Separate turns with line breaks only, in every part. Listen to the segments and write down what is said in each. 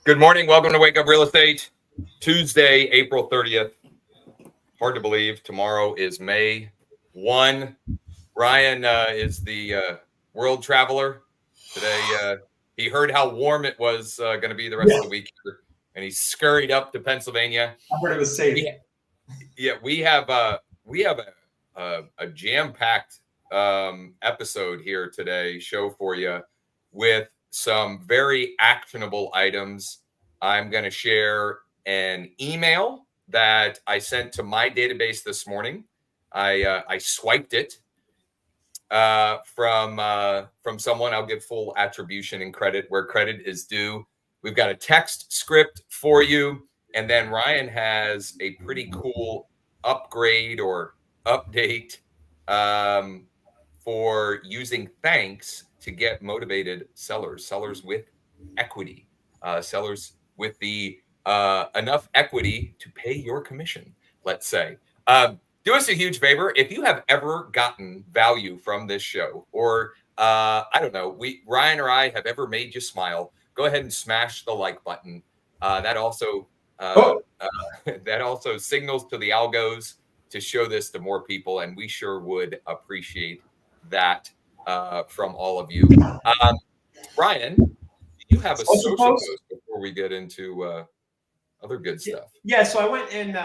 Good morning. Welcome to Wake Up Real Estate. Tuesday, April 30th. Hard to believe. Tomorrow is May 1. Ryan is the world traveler. Today, he heard how warm it was going to be the rest of the week, and he scurried up to Pennsylvania.
I heard it was safe.
We have a jam-packed episode here today, show for you, with some very actionable items. I'm going to share an email that I sent to my database this morning. I swiped it from someone. I'll give full attribution and credit where credit is due. We've got a text script for you, and then Ryan has a pretty cool upgrade or update for using thanks to get motivated sellers with equity, sellers with the enough equity to pay your commission, let's say. Do us a huge favor. If you have ever gotten value from this show, or I don't know, Ryan or I have ever made you smile, go ahead and smash the like button. That also signals to the algos to show this to more people, and we sure would appreciate that from all of you. Ryan, do you have a social post before we get into other good stuff?
Yeah, so I went and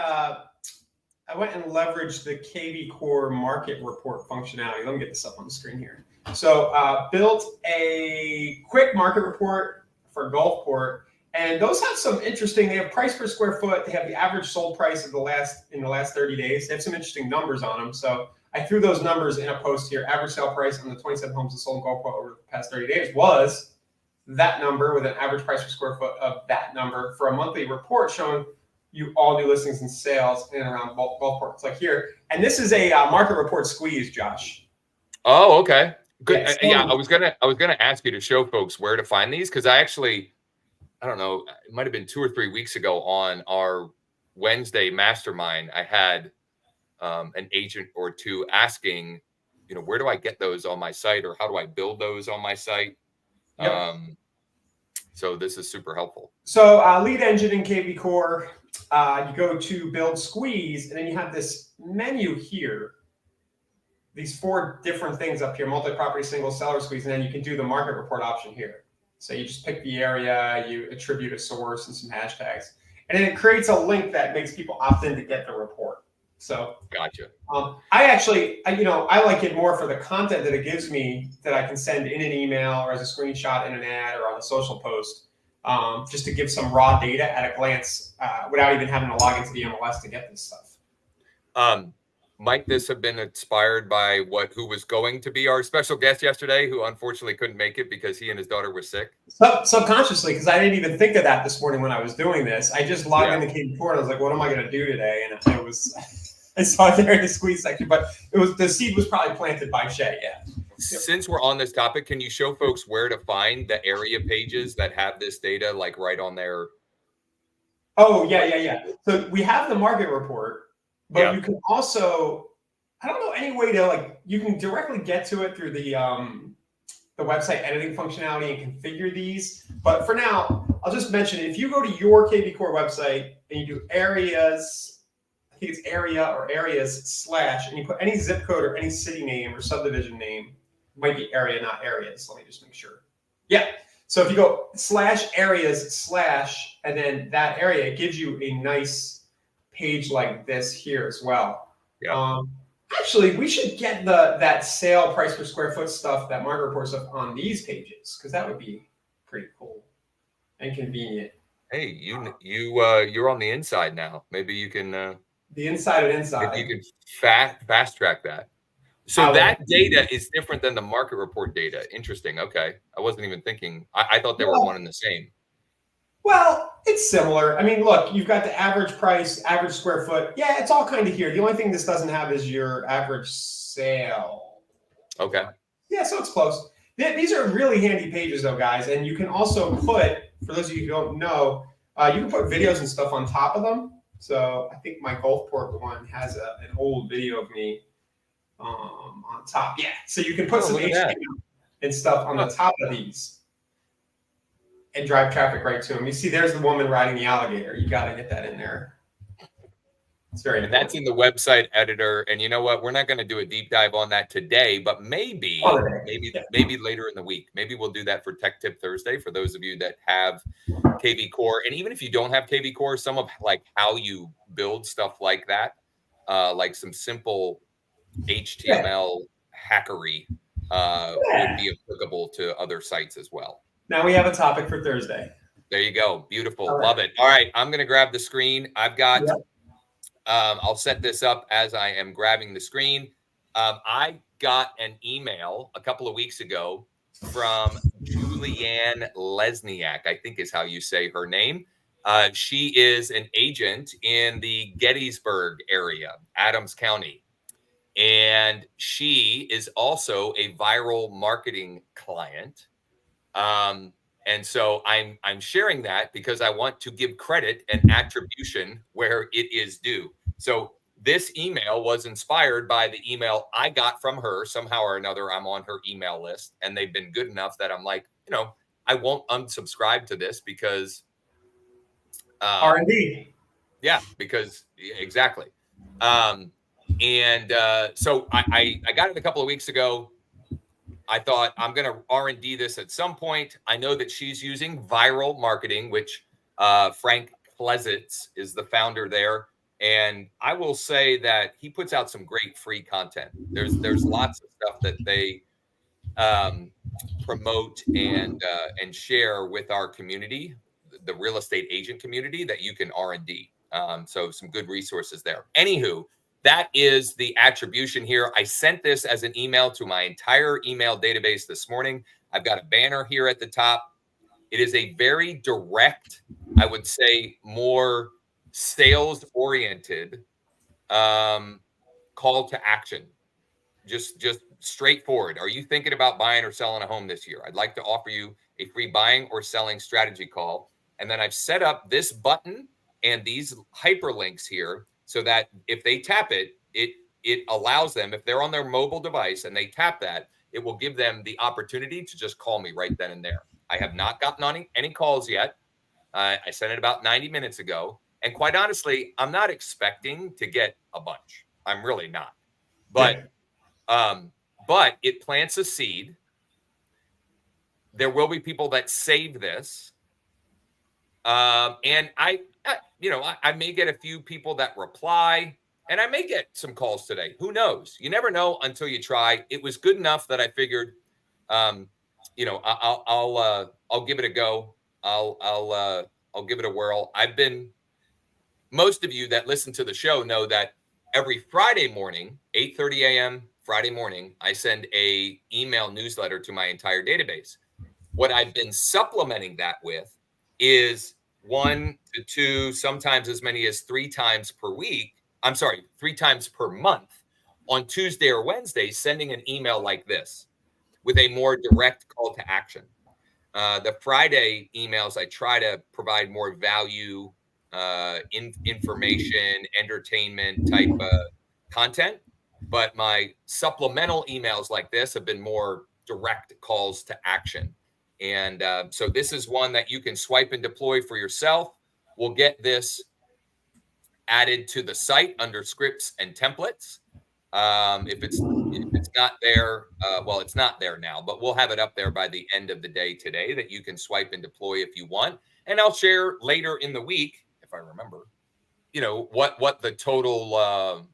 leveraged the KV Core market report functionality. Let me get this up on the screen here. So built a quick market report for Gulfport, and those have some interesting. They have price per square foot. They have the average sold price of the last 30 days. They have some interesting numbers on them. So I threw those numbers in a post here. Average sale price on the 27 homes that sold in Gulfport over the past 30 days was that number, with an average price per square foot of that number, for a monthly report showing you all new listings and sales in and around Gulfport. It's like here. And this is a market report squeeze, Josh.
Oh, okay. Good. Yeah, I was gonna ask you to show folks where to find these, because I don't know, it might have been 2 or 3 weeks ago on our Wednesday mastermind, I had an agent or two asking, where do I get those on my site, or how do I build those on my site? Yep. So this is super helpful.
So lead engine in KV Core, you go to build squeeze, and then you have this menu here. These 4 different things up here: multi-property, single, seller squeeze, and then you can do the market report option here. So you just pick the area, you attribute a source and some hashtags, and then it creates a link that makes people opt in to get the report. So
gotcha.
I like it more for the content that it gives me, that I can send in an email or as a screenshot in an ad or on a social post, just to give some raw data at a glance without even having to log into the MLS to get this stuff.
Might this have been inspired by who was going to be our special guest yesterday, who unfortunately couldn't make it because he and his daughter were sick?
Subconsciously, because I didn't even think of that this morning when I was doing this. I just logged in the KV Core and I was like, what am I going to do today? And I saw it there in the squeeze section, but the seed was probably planted by Shay. Yeah.
Since we're on this topic, can you show folks where to find the area pages that have this data, like right on there?
Oh, yeah. So we have the market report. But you can also, I don't know any way to you can directly get to it through the website editing functionality and configure these. But for now, I'll just mention, if you go to your KV Core website and you do areas, I think it's area or areas / and you put any zip code or any city name or subdivision name. It might be area, not areas. Let me just make sure. Yeah. So if you go /areas / and then that area, it gives you a nice page like this here as well.
Yeah.
Actually, we should get that sale price per square foot stuff, that market report stuff, on these pages, because that would be pretty cool and convenient.
Hey, you're on the inside now. Maybe you can
the inside of inside.
Maybe you can fast track that. So that data is different than the market report data. Interesting. Okay, I wasn't even thinking. I thought they were one and the same.
Well, it's similar. I mean, look, you've got the average price, average square foot. Yeah, it's all kind of here. The only thing this doesn't have is your average sale.
Okay.
Yeah, so it's close. These are really handy pages, though, guys. And you can also put, for those of you who don't know, you can put videos and stuff on top of them. So I think my Gulfport one has an old video of me on top. Yeah, so you can put some HTML and stuff on the top of these. and drive traffic right to them. You see, there's the woman riding the alligator. You got to get that in there. It's very
important. And that's in the website editor. And you know what? We're not going to do a deep dive on that today, but maybe later in the week. Maybe we'll do that for Tech Tip Thursday for those of you that have KV Core. And even if you don't have KV Core, some of like how you build stuff like that, like some simple HTML hackery would be applicable to other sites as well.
Now we have a topic for Thursday.
There you go. Beautiful. Love it. All right. I'm going to grab the screen. I've got, I'll set this up as I am grabbing the screen. I got an email a couple of weeks ago from Julianne Lesniak, I think is how you say her name. She is an agent in the Gettysburg area, Adams County. And she is also a viral marketing client. And so I'm sharing that because I want to give credit and attribution where it is due. So this email was inspired by the email I got from her. Somehow or another, I'm on her email list, and they've been good enough that I'm like, I won't unsubscribe to this because
R&D.
Yeah, because exactly. So I got it a couple of weeks ago. I thought I'm going to R&D this at some point. I know that she's using viral marketing, which Frank Klesitz is the founder there. And I will say that he puts out some great free content. There's lots of stuff that they promote and share with our community, the real estate agent community, that you can R&D. So some good resources there. Anywho, that is the attribution here. I sent this as an email to my entire email database this morning. I've got a banner here at the top. It is a very direct, I would say more sales-oriented call to action. Just straightforward. Are you thinking about buying or selling a home this year? I'd like to offer you a free buying or selling strategy call. And then I've set up this button and these hyperlinks here so that if they tap it, it allows them, if they're on their mobile device and they tap that, it will give them the opportunity to just call me right then and there. I have not gotten any calls yet. I sent it about 90 minutes ago. And quite honestly, I'm not expecting to get a bunch. I'm really not. But it plants a seed. There will be people that save this. And I may get a few people that reply, and I may get some calls today. Who knows? You never know until you try. It was good enough that I figured, I'll give it a go. I'll give it a whirl. Most of you that listen to the show know that every Friday morning, 8:30 a.m. Friday morning, I send a email newsletter to my entire database. What I've been supplementing that with is 1 to 2, sometimes as many as 3 times per week. 3 times per month on Tuesday or Wednesday, sending an email like this with a more direct call to action. The Friday emails, I try to provide more value, information, entertainment type content. But my supplemental emails like this have been more direct calls to action. And so this is one that you can swipe and deploy for yourself. We'll get this added to the site under scripts and templates. If it's not there, well, it's not there now, but we'll have it up there by the end of the day today that you can swipe and deploy if you want. And I'll share later in the week, if I remember, what the total,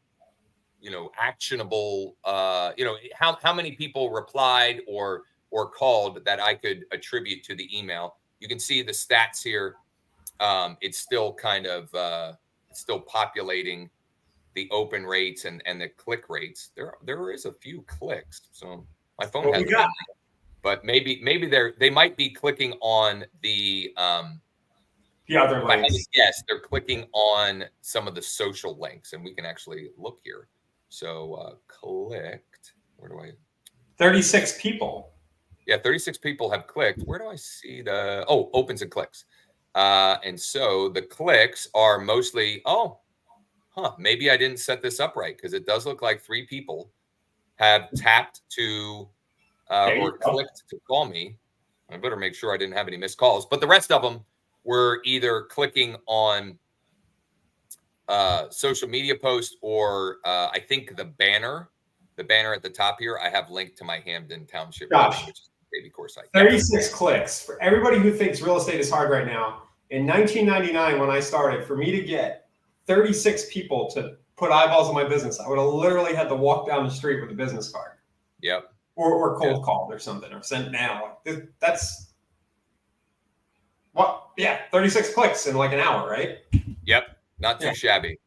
actionable, how many people replied or called that I could attribute to the email. You can see the stats here. It's still kind of still populating the open rates and the click rates. There is a few clicks, so my phone has. But maybe they might be clicking on the
other links.
Yes, they're clicking on some of the social links, and we can actually look here. So clicked. Where do I?
36 people.
Yeah, 36 people have clicked. Where do I see opens and clicks? And so the clicks are mostly, maybe I didn't set this up right, because it does look like 3 people have tapped to or clicked to call me. I better make sure I didn't have any missed calls. But the rest of them were either clicking on social media post or I think the banner at the top here, I have linked to my Hamden Township meeting, which is a baby course site.
36 clicks. For everybody who thinks real estate is hard right now, in 1999 when I started, for me to get 36 people to put eyeballs on my business, I would have literally had to walk down the street with a business card.
Yep.
Or cold called or something, or sent mail. That's what? Yeah, 36 clicks in like an hour, right?
Yep. Not too shabby.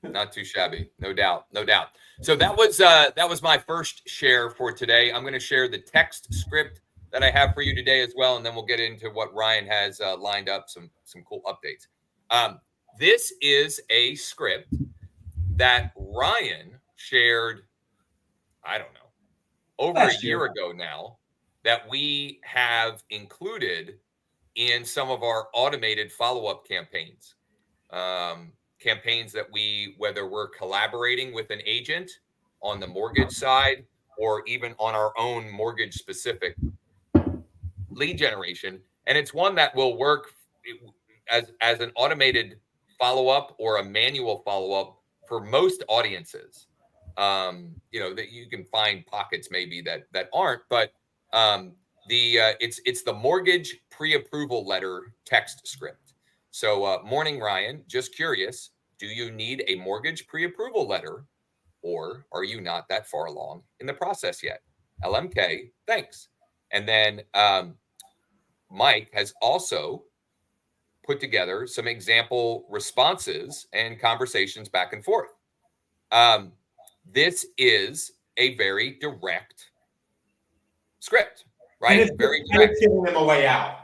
Not too shabby. No doubt. No doubt. So that was my first share for today. I'm going to share the text script that I have for you today as well, and then we'll get into what Ryan has lined up, some cool updates. This is a script that Ryan shared, I don't know, over a year ago now, that we have included in some of our automated follow-up campaigns. Campaigns that whether we're collaborating with an agent on the mortgage side or even on our own mortgage specific lead generation. And it's one that will work as an automated follow-up or a manual follow-up for most audiences. That you can find pockets maybe that aren't, but it's the mortgage pre-approval letter text script. So, morning, Ryan. Just curious, do you need a mortgage pre-approval letter, or are you not that far along in the process yet? LMK, thanks. And then Mike has also put together some example responses and conversations back and forth. This is a very direct script, right?
And it's giving them a way out.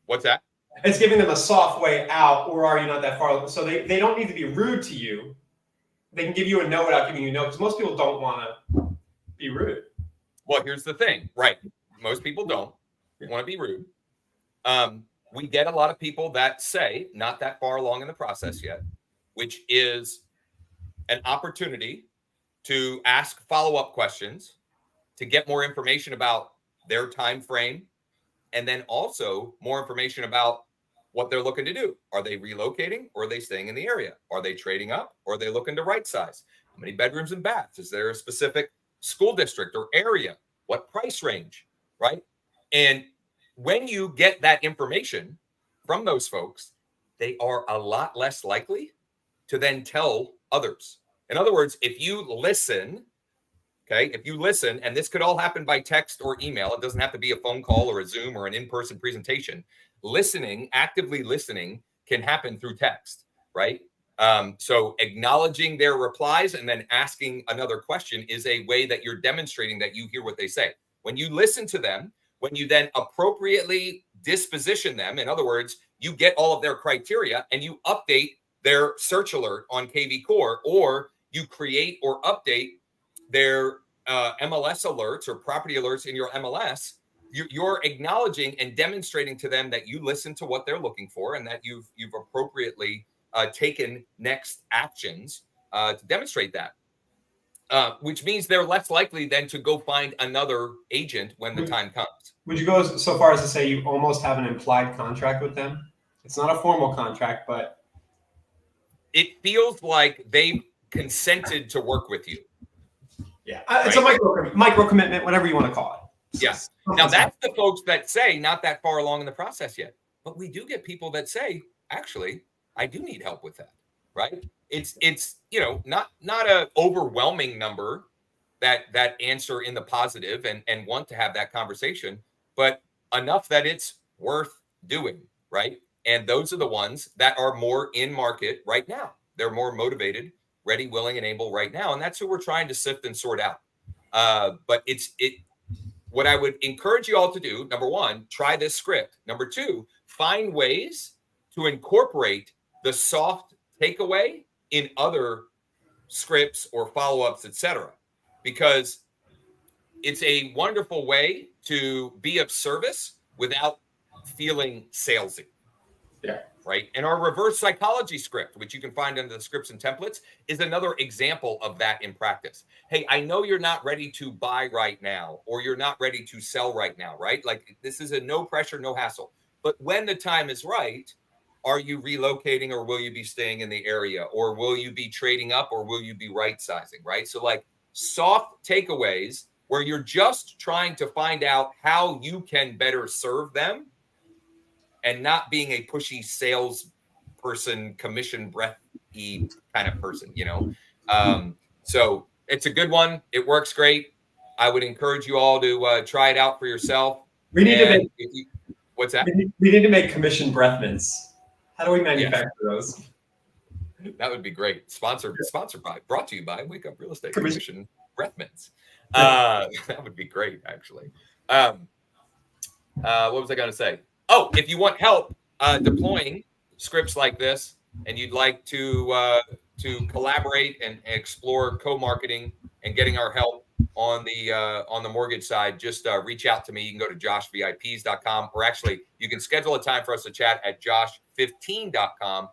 What's that?
It's giving them a soft way out, or are you not that far? So they don't need to be rude to you. They can give you a no without giving you a no, because most people don't want to be rude.
Well, here's the thing, right? Most people don't want to be rude. We get a lot of people that say not that far along in the process yet, which is an opportunity to ask follow-up questions, to get more information about their time frame, and then also more information about what they're looking to do. Are they relocating, or are they staying in the area? Are they trading up, or are they looking to right size? How many bedrooms and baths? Is there a specific school district or area? What price range, right? And when you get that information from those folks, they are a lot less likely to then tell others. In other words, if you listen, and this could all happen by text or email, it doesn't have to be a phone call or a Zoom or an in-person presentation. Actively listening can happen through text, right? So acknowledging their replies and then asking another question is a way that you're demonstrating that you hear what they say. When you listen to them, when you then appropriately disposition them, in other words, you get all of their criteria and you update their search alert on KV Core, or you create or update their MLS alerts or property alerts in your MLS, you're acknowledging and demonstrating to them that you listen to what they're looking for and that you've appropriately taken next actions to demonstrate that. Which means they're less likely then to go find another agent when the time comes.
Would you go so far as to say you almost have an implied contract with them? It's not a formal contract, but
it feels like they've consented to work with you.
Yeah, it's a micro commitment, whatever you want to call it.
Yes. Now that's the folks that say not that far along in the process yet, but we do get people that say, actually, I do need help with that. Right? It's not a overwhelming number that answer in the positive and want to have that conversation, but enough that it's worth doing, right? And those are the ones that are more in market right now. They're more motivated, ready, willing, and able right now, and that's who we're trying to sift and sort out. But what I would encourage you all to do: number one, try this script. Number two, find ways to incorporate the soft takeaway in other scripts or follow-ups, etc., because it's a wonderful way to be of service without feeling salesy.
Yeah.
Right. And our reverse psychology script, which you can find under the scripts and templates, is another example of that in practice. Hey, I know you're not ready to buy right now, or you're not ready to sell right now, right? Like, this is a no pressure, no hassle. But when the time is right, are you relocating, or will you be staying in the area, or will you be trading up, or will you be right sizing, right? So like soft takeaways where you're just trying to find out how you can better serve them, and not being a pushy sales person, commission breathy kind of person, you know? So it's a good one. It works great. I would encourage you all to try it out for yourself.
We need to
And
make,
if you, what's that?
we need to make commission breath mints. How do we manufacture those?
That would be great. Sponsored by, brought to you by Wake Up Real Estate Commission breath mints. That would be great, actually. What was I going to say? Oh, if you want help deploying scripts like this, and you'd like to collaborate and explore co-marketing and getting our help on the mortgage side, just reach out to me. You can go to joshvips.com, or actually you can schedule a time for us to chat at josh15.com,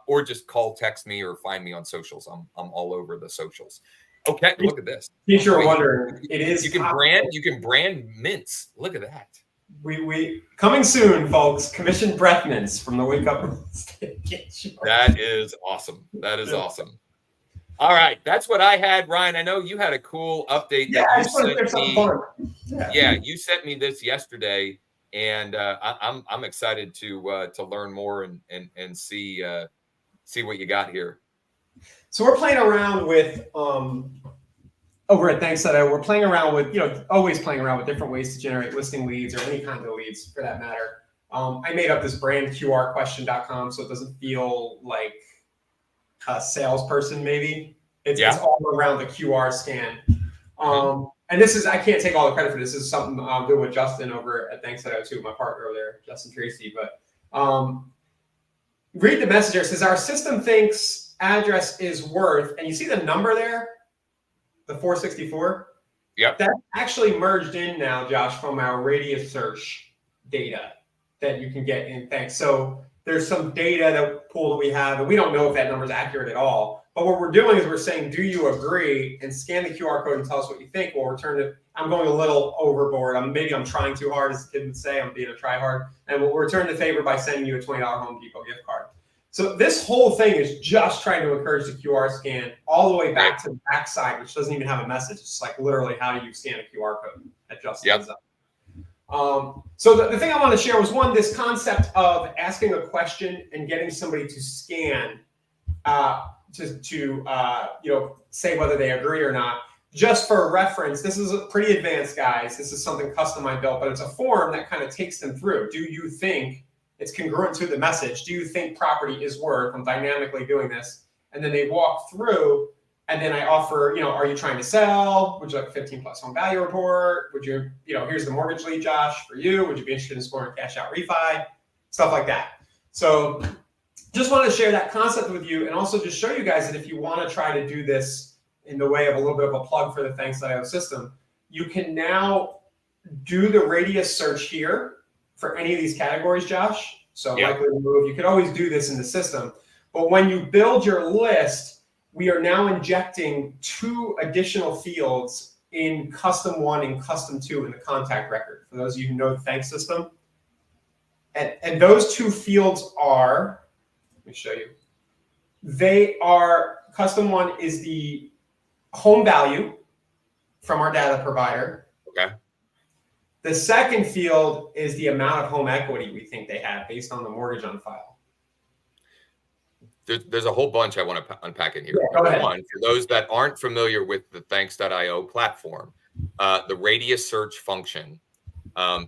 or just call, text me, or find me on socials. I'm all over the socials. Okay, look at this.
In case you're wondering, it is
you can brand mints. Look at that.
We coming soon, folks. Commission breath mints from the Wake Up Real Estate.
That is awesome. That is awesome. All right, that's what I had, Ryan. I know you had a cool update.
Yeah,
that
I
you
just want to share something fun.
Yeah, you sent me this yesterday, and I'm excited to learn more and see what you got here.
So we're playing around with over at Thanks.io, we're playing around with, always playing around with different ways to generate listing leads, or any kind of leads for that matter. I made up this brand QRquestion.com, so it doesn't feel like a salesperson, maybe. It's all around the QR scan. And this is, I can't take all the credit for this. This is something I'm doing with Justin over at Thanks.io too, my partner over there, Justin Tracy. But read the message here. It says, our system thinks address is worth, and you see the number there? The 464.
Yep.
That's actually merged in now, Josh, from our radius search data that you can get in Thanks. So there's some data pool that we have, and we don't know if that number is accurate at all. But what we're doing is we're saying, do you agree? And scan the QR code and tell us what you think. We'll return it. I'm going a little overboard. Maybe I'm trying too hard, as the kid would say. I'm being a tryhard. And we'll return the favor by sending you a $20 Home Depot gift card. So this whole thing is just trying to encourage the QR scan all the way back to the backside, which doesn't even have a message. It's like literally how do you scan a QR code at Justin's. So the thing I want to share was, one, this concept of asking a question and getting somebody to scan to say whether they agree or not. Just for reference, this is pretty advanced, guys. This is something custom I built, but it's a form that kind of takes them through. Do you think it's congruent to the message? Do you think property is worth? I'm dynamically doing this. And then they walk through, and then I offer, are you trying to sell? Would you like a 15 plus home value report? Would you, here's the mortgage lead, Josh, for you. Would you be interested in exploring cash out refi? Stuff like that. So just wanted to share that concept with you, and also just show you guys that if you want to try to do this in the way of a little bit of a plug for the Thanks.io system, you can now do the radius search here for any of these categories, Josh. So likely to move. You could always do this in the system. But when you build your list, we are now injecting 2 additional fields in Custom 1 and Custom 2 in the contact record, for those of you who know the Thanks system. And those 2 fields are, let me show you. They are, Custom 1 is the home value from our data provider.
Okay.
The second field is the amount of home equity we think they have based on the mortgage on file.
There's a whole bunch I want to unpack in here.
Go ahead.
One, for those that aren't familiar with the Thanks.io platform, the radius search function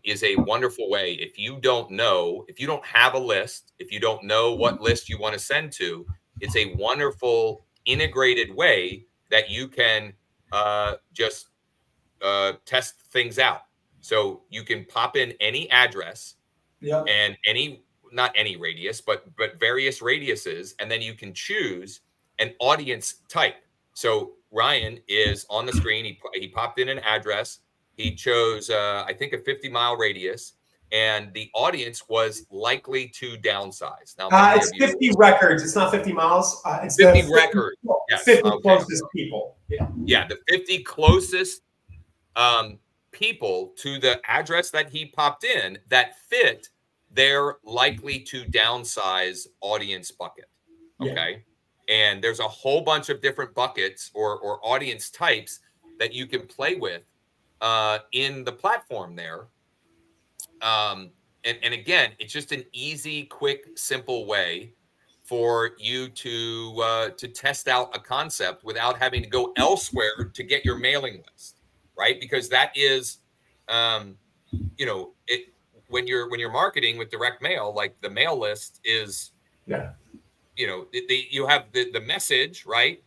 is a wonderful way. If you don't have a list, if you don't know what list you want to send to, it's a wonderful integrated way that you can just test things out. So you can pop in any address and not any radius, but various radiuses, and then you can choose an audience type. So Ryan is on the screen. He popped in an address. He chose, I think, a 50-mile radius, and the audience was likely to downsize. Now,
It's 50 records. It's not 50 miles. It's
50
the
records. Yes.
50
Okay.
closest people.
Yeah, the 50 closest people to the address that he popped in that fit their likely to downsize audience bucket. Okay. And there's a whole bunch of different buckets or audience types that you can play with in the platform there. And again, it's just an easy, quick, simple way for you to test out a concept without having to go elsewhere to get your mailing list, right? Because that is, it when you're marketing with direct mail, like the mail list is, you have the message, right?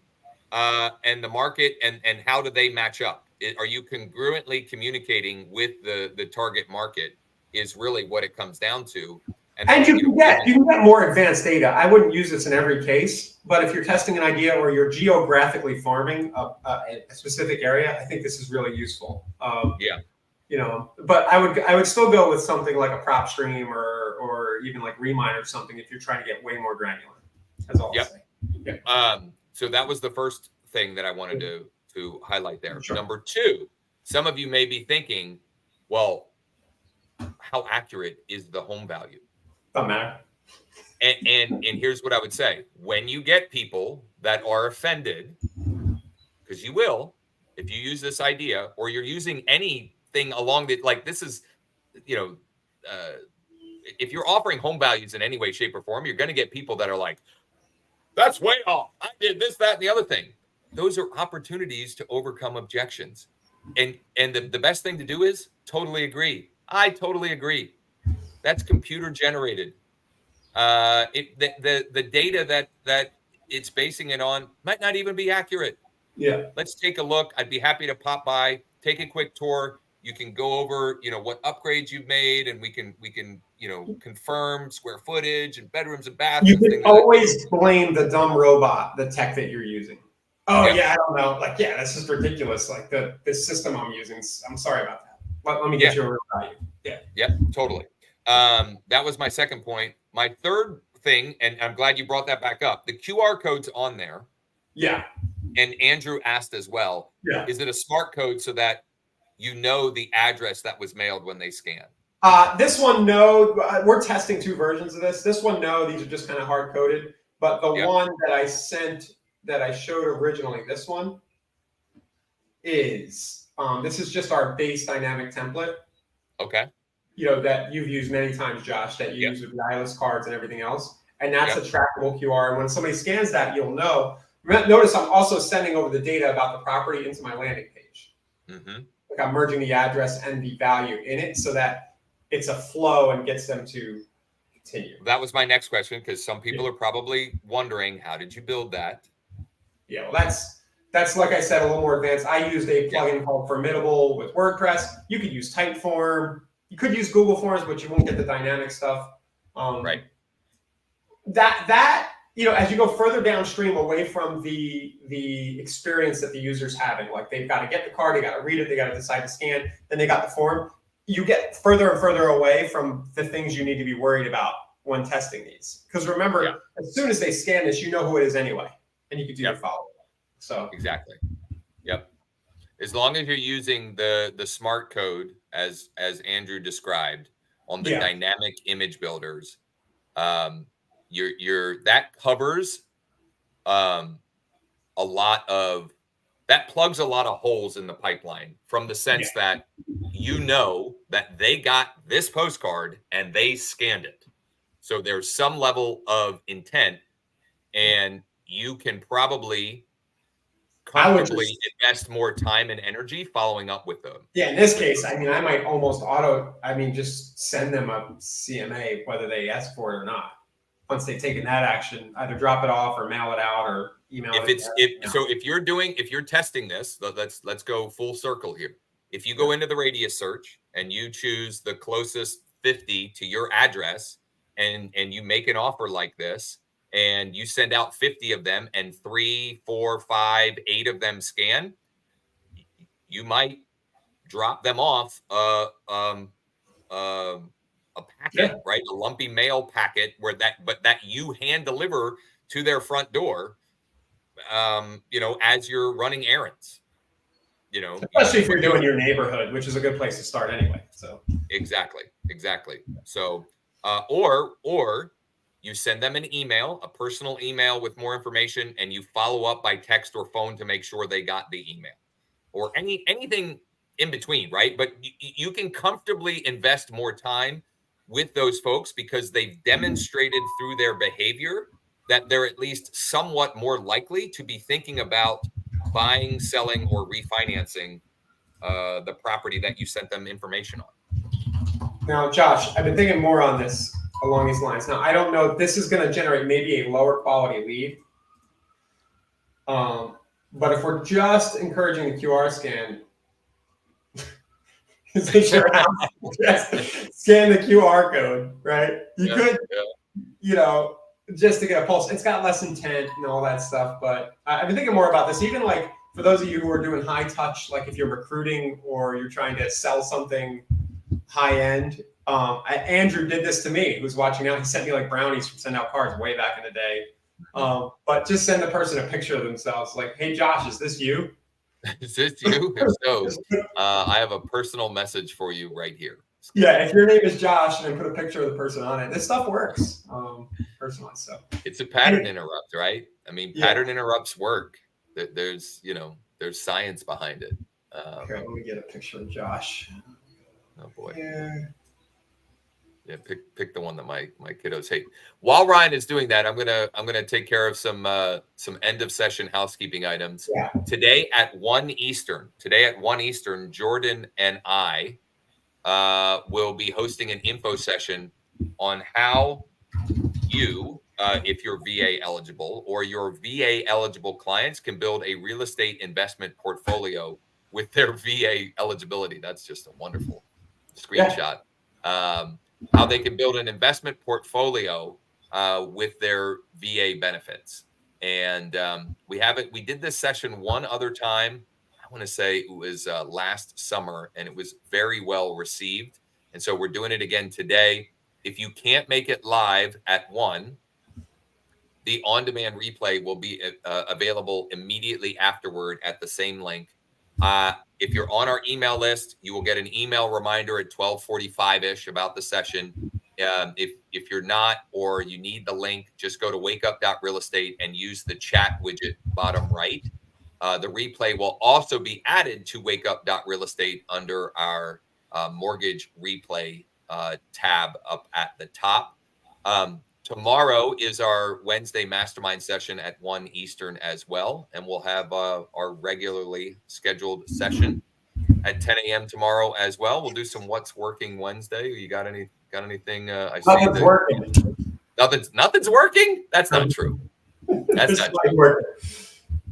And the market and how do they match up? Are you congruently communicating with the target market is really what it comes down to.
And you can get more advanced data. I wouldn't use this in every case, but if you're testing an idea or you're geographically farming a specific area, I think this is really useful. But I would still go with something like a prop stream or even like Remine or something if you're trying to get way more granular. That's all I'll say.
Yeah. So that was the first thing that I wanted to highlight there.
Sure.
Number two, some of you may be thinking, well, how accurate is the home value?
Doesn't matter.
And here's what I would say. When you get people that are offended, because you will, if you use this idea or you're using anything along the, like this is, if you're offering home values in any way, shape, or form, you're going to get people that are like, that's way off. I did this, that, and the other thing. Those are opportunities to overcome objections. And the best thing to do is totally agree. I totally agree. That's computer generated. The data that it's basing it on might not even be accurate.
Yeah.
Let's take a look. I'd be happy to pop by, take a quick tour. You can go over, what upgrades you've made, and we can confirm square footage and bedrooms and bathrooms.
You can always blame the dumb robot, the tech that you're using. Oh yeah, I don't know. Like, this is ridiculous. Like this system I'm using. I'm sorry about that. Let me get you a real value.
Yeah, totally. That was my second point. My third thing, and I'm glad you brought that back up. The QR code's on there.
Yeah.
And Andrew asked as well.
Yeah.
Is it a smart code so that the address that was mailed when they scan?
This one, no. We're testing two versions of this. This one, no. These are just kind of hard coded. But the one that I sent, that I showed originally, this one is. This is just our base dynamic template.
Okay.
That you've used many times, Josh, that you use with the iList cards and everything else. And that's a trackable QR. And when somebody scans that, you'll know. Notice I'm also sending over the data about the property into my landing page.
Mm-hmm.
Like I'm merging the address and the value in it so that it's a flow and gets them to continue.
That was my next question, because some people are probably wondering, how did you build that?
Yeah, well, that's like I said, a little more advanced. I used a plugin called Formidable with WordPress. You could use Typeform. You could use Google Forms, but you won't get the dynamic stuff.
Right.
That as you go further downstream away from the experience that the user's having, like they've got to get the card, they got to read it, they got to decide to scan, then they got the form. You get further and further away from the things you need to be worried about when testing these. Because remember, as soon as they scan this, you know who it is anyway, and you can do your follow-up. So
exactly. Yep. As long as you're using the smart code as Andrew described on the dynamic image builders, that covers that plugs a lot of holes in the pipeline, from the sense that that they got this postcard and they scanned it. So there's some level of intent, and you can probably comfortably invest more time and energy following up with them.
Yeah, in this case, I might almost just send them a CMA, whether they ask for it or not. Once they've taken that action, either drop it off or mail it out or email it.
So if you're testing this, let's go full circle here. If you go into the radius search and you choose the closest 50 to your address, and you make an offer like this, and you send out 50 of them, and 3, 4, 5, 8 of them scan, you might drop them off a packet, right? A lumpy mail packet that you hand deliver to their front door, as you're running errands.
Especially if you're doing your neighborhood, which is a good place to start anyway. So
exactly. So, or you send them an email, a personal email with more information, and you follow up by text or phone to make sure they got the email, or anything in between, right? But you can comfortably invest more time with those folks because they've demonstrated through their behavior that they're at least somewhat more likely to be thinking about buying, selling, or refinancing the property that you sent them information on.
Now, Josh, I've been thinking more on this along these lines. Now, I don't know if this is going to generate maybe a lower quality lead. But if we're just encouraging the QR scan, just scan the QR code, right? You could, just to get a pulse. It's got less intent and all that stuff. But I've been thinking more about this. Even like for those of you who are doing high touch, like if you're recruiting or you're trying to sell something high end. Andrew did this to me, who's watching now. He sent me like brownies from Send Out Cards way back in the day. But just send the person a picture of themselves, like, "Hey, Josh, is this you?"
Is this you? If so, I have a personal message for you right here.
Yeah, if your name is Josh, and then put a picture of the person on it. This stuff works, personally. So
it's a pattern interrupt, right? I mean, pattern interrupts work. There's science behind it.
Okay, let me get a picture of Josh.
Oh boy. Yeah, pick the one that my kiddos hate. While Ryan is doing that, I'm gonna take care of some end of session housekeeping items.
Yeah.
Today at 1 Eastern, Jordan and I will be hosting an info session on how you, if you're VA eligible or your VA eligible clients, can build a real estate investment portfolio with their VA eligibility. That's just a wonderful screenshot. How they can build an investment portfolio with their VA benefits. And we did this session one other time. I want to say it was last summer, and it was very well received. And so we're doing it again today. If you can't make it live at 1, the on-demand replay will be available immediately afterward at the same link. If you're on our email list, you will get an email reminder at 12:45-ish about the session. If you're not, or you need the link, just go to wakeup.realestate and use the chat widget bottom right. The replay will also be added to wakeup.realestate under our mortgage replay tab up at the top. Tomorrow is our Wednesday mastermind session at 1 Eastern as well. And we'll have our regularly scheduled session at 10 a.m. tomorrow as well. We'll do some What's Working Wednesday. You got anything?
Nothing's working.
Nothing's working? That's not true. That's not true.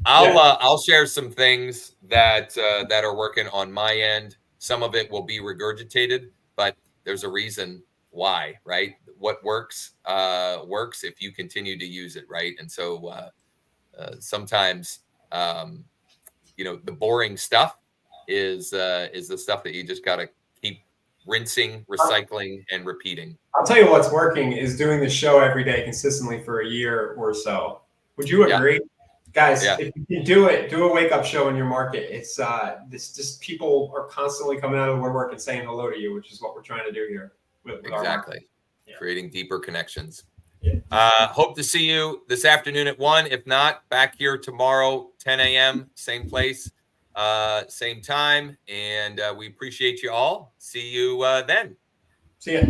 I'll share some things that are working on my end. Some of it will be regurgitated, but there's a reason why, right? What works if you continue to use it, right? And so sometimes the boring stuff is the stuff that you just got to keep rinsing, recycling, and repeating.
I'll tell you what's working is doing the show every day consistently for a year or so. Would you agree? Guys, if you can do a wake up show in your market. It's just people are constantly coming out of the woodwork and saying hello to you, which is what we're trying to do here. With
exactly. Creating deeper connections. Hope to see you this afternoon at 1. If not, back here tomorrow, 10 a.m., same place, same time. And we appreciate you all. See you then.
See ya.